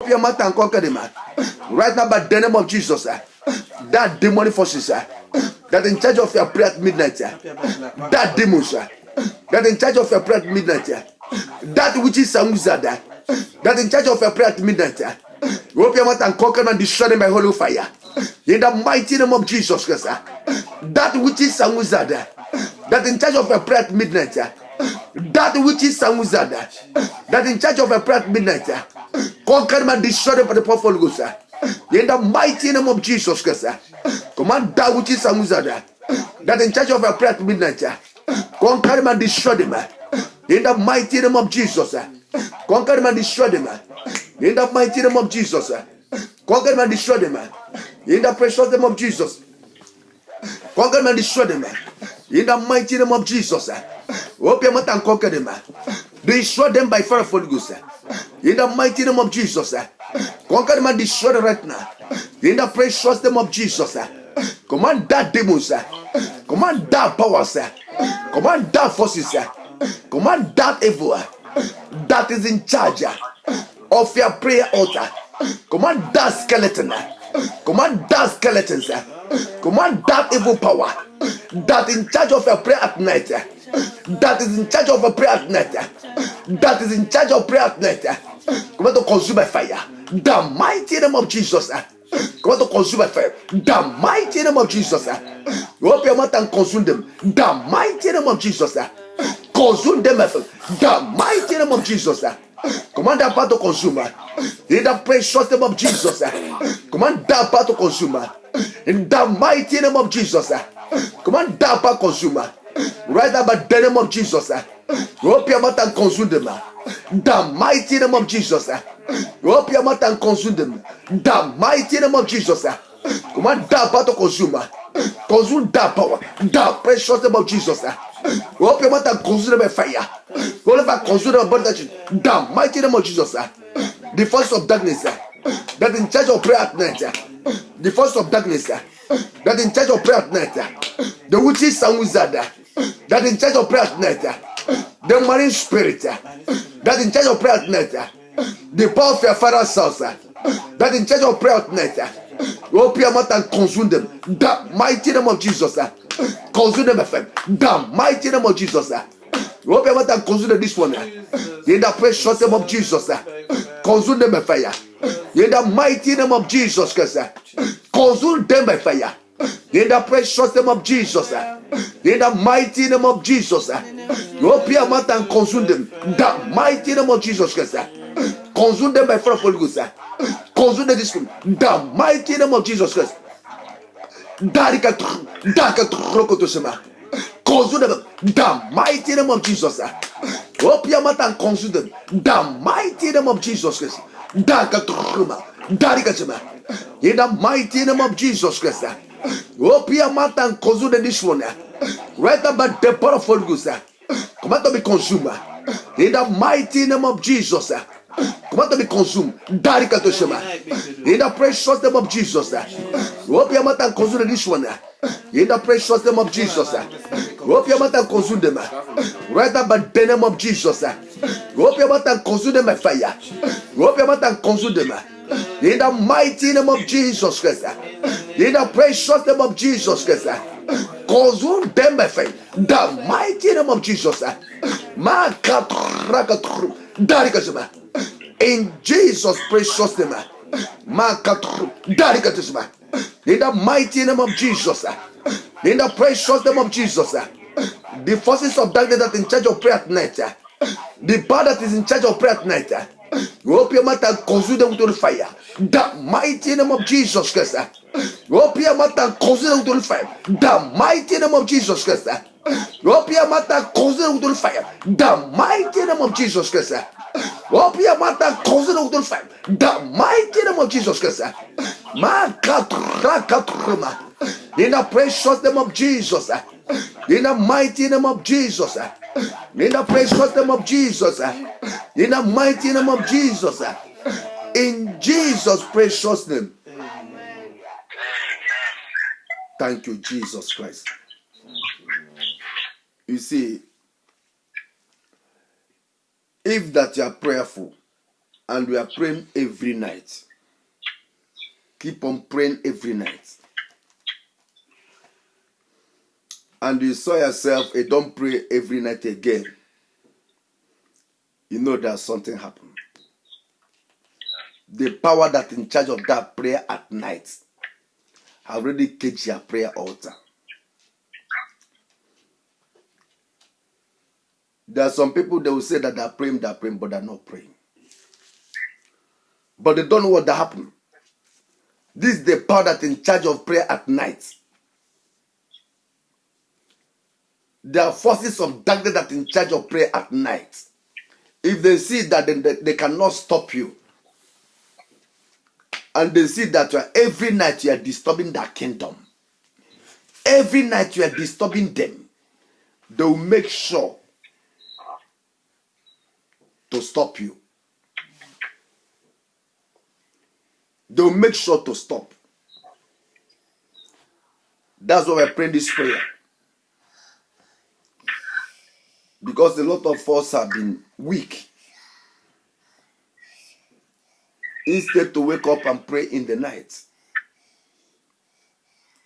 Open your mouth and conquer them. Right now, by the name of Jesus, that demonic forces that in charge of your prayer at midnight, that demons that in charge of your prayer at midnight, that which is a wizard that in charge of your prayer at midnight, open your mouth and conquer and destroy them by holy fire. In the mighty name of Jesus Christ, that which is a wizard that in charge of your prayer at midnight, that which is a wizard that in charge of your prayer at midnight, conquer and destroy them by the power of Holy Ghost. In the mighty name of Jesus Christ, command that which is a wizard that in charge of your prayer at midnight, conquer them and destroy them. In the mighty name of Jesus, conquer them and destroy them. In the mighty name of Jesus, conquer them and destroy them. In the precious name of Jesus, conquer them and destroy them. In the mighty name of Jesus, open your mouth and conquer them. Destroy them by fire of Holy Ghost. In the mighty name of Jesus, conquer them and destroy them right now. In the precious name of Jesus, command that demons, command that powers, command that forces, command that evil that is in charge of your prayer altar. Command that skeleton, command that skeletons, command that evil power that in charge of your prayer at night, that is in charge of a prayer at night, that is in charge of prayer at night. Command to consume by fire. The mighty name of Jesus. Command to consume by fire. The mighty name of Jesus. Open your mouth and consume them. The mighty name of Jesus. Consume them. The mighty name of Jesus. Command that part to consume. In the precious name of Jesus. Command that part to consume. In the mighty name of Jesus. Command that part consume. Right now by the name of Jesus. Open your mouth and consume them. The mighty name of Jesus. Open your mouth and consume them. The mighty name of Jesus. Command that power to consume. Consume that power. The precious name of Jesus. Open your mouth and consume them by fire. Whatever consume them by the mighty name of Jesus. The force of darkness that in charge of prayer at night. The force of darkness that in charge of prayer at night. The witches and wizard that in charge of prayer at night. The marine spirit that in charge of prayer at night. The power of your father's house that in charge of prayer at night. Open your mouth and consume them. The mighty name of Jesus. Consume them, my friend. The mighty name of Jesus. Open your mouth and consume them this one. In the precious name of Jesus. Consume them by fire. In the mighty name of Jesus Christ. Consume them by fire. In the precious name of Jesus. In the mighty name of Jesus. Open your mouth and consume them. The mighty name of Jesus Christ. Consume them by fire of Holy Ghost. Consume them this one. The mighty name of Jesus Christ. Consume them. The mighty name of Jesus. Open your mouth and consume them. The mighty name of Jesus Christ. In the mighty name of Jesus Christ. Open your mouth and consume them this one. Right about the power of Holy Ghost. Command to be consumed. In the mighty name of Jesus. Command to be consumed. In the precious name of Jesus. Open your mouth and consume this one. In the precious name of Jesus. Open your mouth and consume them. Right about the name of Jesus. Open your mouth and consume them by fire. Open your mouth and consume them. In the mighty name of Jesus Christ. In the precious name of Jesus Christ. Consume them by fire. The mighty name of Jesus. In Jesus' precious name. In the mighty name of Jesus. In the precious name of Jesus. The forces of darkness that are in charge of prayer at night. The power that is in charge of prayer at night. Open your mouth and consume them with the fire. The mighty name of Jesus Christ. Open your mouth and consume them with the fire. The mighty name of Jesus Christ. Open your mouth and consume them with the fire. The mighty name of Jesus Christ. Open your mouth and consume them with the fire. The mighty name of Jesus Christ. In the precious name of Jesus. In the mighty name of Jesus. In the precious name of Jesus. In the mighty name of Jesus. In Jesus' precious name. Thank you, Jesus Christ. You see, if that you are prayerful, And we are praying every night. Keep on praying every night. And you saw yourself, you don't pray every night again. You know that something happened. The power that in charge of that prayer at night have already caged your prayer altar. There are some people that will say that they're praying, but they're not praying. But they don't know what happened. This is the power that in charge of prayer at night. There are forces of darkness that in charge of prayer at night. If they see that they cannot stop you, and they see that every night you are disturbing their kingdom, every night you are disturbing them, they will make sure to stop you. They will make sure to stop. That's why we're praying this prayer. Because a lot of us have been weak. Instead to wake up and pray in the night.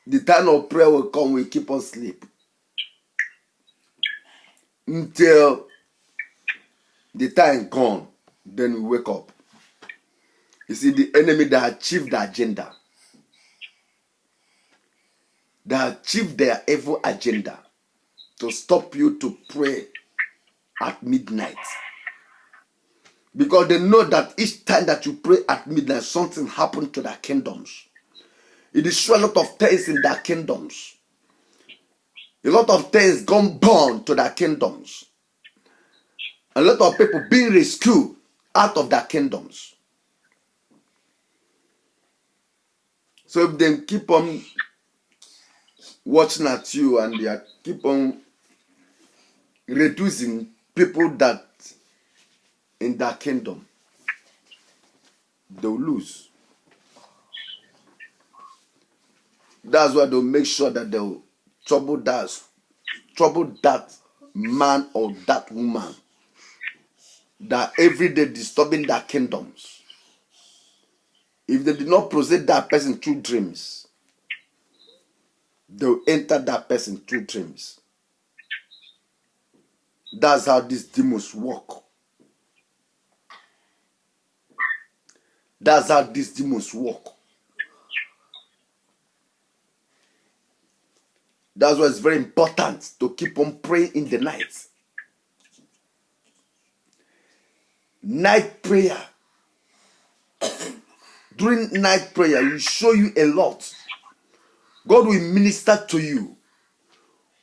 The time of prayer will come, we keep on sleep. Until the time gone, then we wake up. You see, the enemy that achieved the agenda. They achieved their evil agenda to stop you to pray at midnight. Because they know that each time that you pray at midnight, something happened to their kingdoms. It destroys a lot of things in their kingdoms. A lot of things gone born to their kingdoms. A lot of people being rescued out of their kingdoms. So if they keep on watching at you and they keep on reducing people that in their kingdom, they'll lose. That's why they'll make sure that they'll trouble that man or that woman that every day disturbing their kingdoms. If they did not possess that person through dreams, they'll enter that person through dreams. That's how these demons work. That's how these demons work. That's why it's very important to keep on praying in the night. Night prayer. During night prayer, will show you a lot. God will minister to you.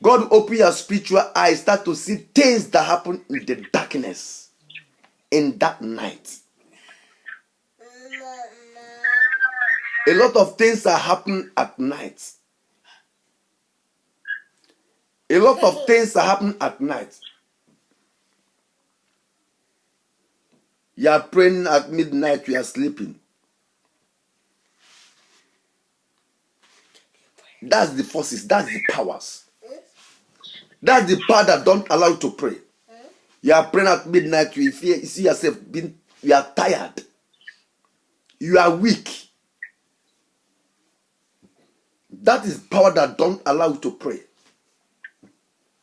God will open your spiritual eyes, start to see things that happen in the darkness in that night. A lot of things are happening at night. A lot of things are happening at night. You are praying at midnight, you are sleeping. That's the forces, that's the powers. That's the power that don't allow you to pray. You are praying at midnight, you see yourself, you are tired. You are weak. That is power that don't allow you to pray.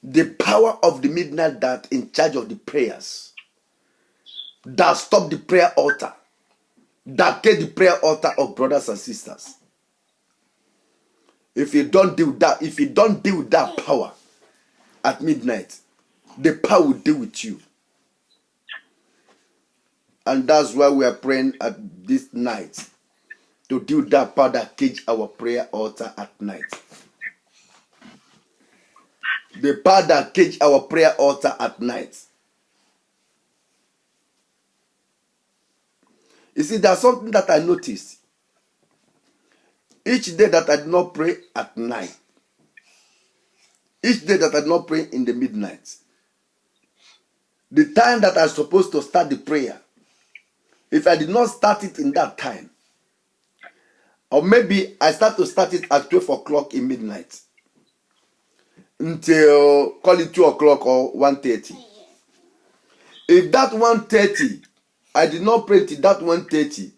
The power of the midnight that in charge of the prayers. That stop the prayer altar. That take the prayer altar of brothers and sisters. If you don't deal with that, power at midnight, the power will deal with you. And that's why we are praying at this night to deal with that power that cage our prayer altar at night. The power that cage our prayer altar at night. You see, there's something that I noticed. Each day that I did not pray at night, each day that I did not pray in the midnight, the time that I'm supposed to start the prayer, if I did not start it in that time, or maybe I start it at 12 o'clock in midnight, until, call it 2 o'clock or 1:30. If that 1:30 I did not pray till that 1:30.